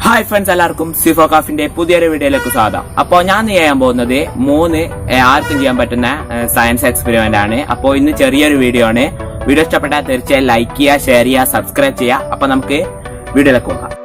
Hi friends, എല്ലാവർക്കും C4Craftന്റെ പുതിയൊരു വീഡിയോയിലേക്ക് സ്വാഗതം. അപ്പോൾ ഞാൻ ചെയ്യാൻ പോകുന്നത് 3 ആർക്കും ചെയ്യാൻ പറ്റുന്ന സയൻസ് എക്സ്പെരിമെന്റ് ആണ്. അപ്പോൾ ഇന്ന് ചെറിയൊരു വീഡിയോ ആണ്. വീഡിയോ ഇഷ്ടപ്പെട്ടാൽ തീർച്ചയായും ലൈക്ക് ചെയ്യുക, ഷെയർ ചെയ്യുക, സബ്സ്ക്രൈബ് ചെയ്യുക. അപ്പോൾ നമുക്ക് വീഡിയോയിലേക്ക് പോകാം.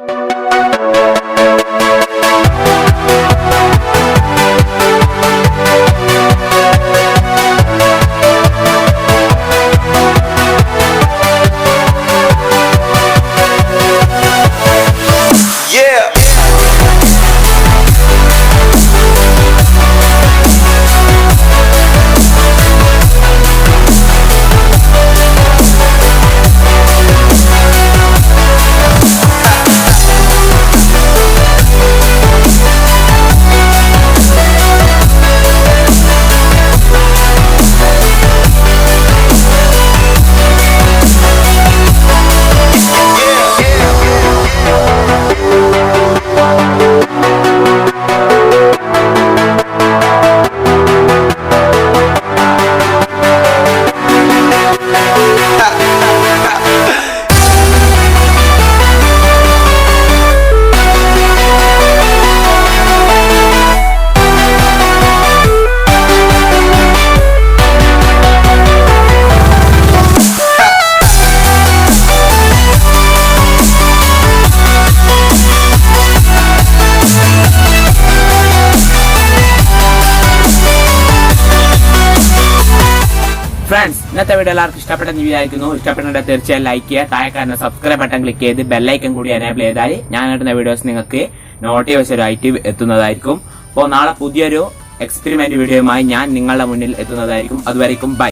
ഫ്രണ്ട്സ്, ഇന്നത്തെ വീഡിയോ എല്ലാവർക്കും ഇഷ്ടപ്പെട്ടെന്ന് വിചാരിക്കുന്നു. ഇഷ്ടപ്പെട്ടുണ്ടെങ്കിൽ തീർച്ചയായും ലൈക്ക് ചെയ്യുക, താഴെ കാണുന്ന സബ്സ്ക്രൈബ് ബട്ടൺ ക്ലിക്ക് ചെയ്ത് ബെല്ലൈക്കൺ കൂടി എനേബിൾ ചെയ്താൽ ഞാൻ ഇടുന്ന വീഡിയോസ് നിങ്ങൾക്ക് നോട്ടിഫിക്കേഷനായിട്ട് എത്തുന്നതായിരിക്കും. അപ്പോൾ നാളെ പുതിയൊരു എക്സ്പെരിമെന്റ് വീഡിയോയുമായി ഞാൻ നിങ്ങളുടെ മുന്നിൽ എത്തുന്നതായിരിക്കും. അതുവരെയും ബൈ.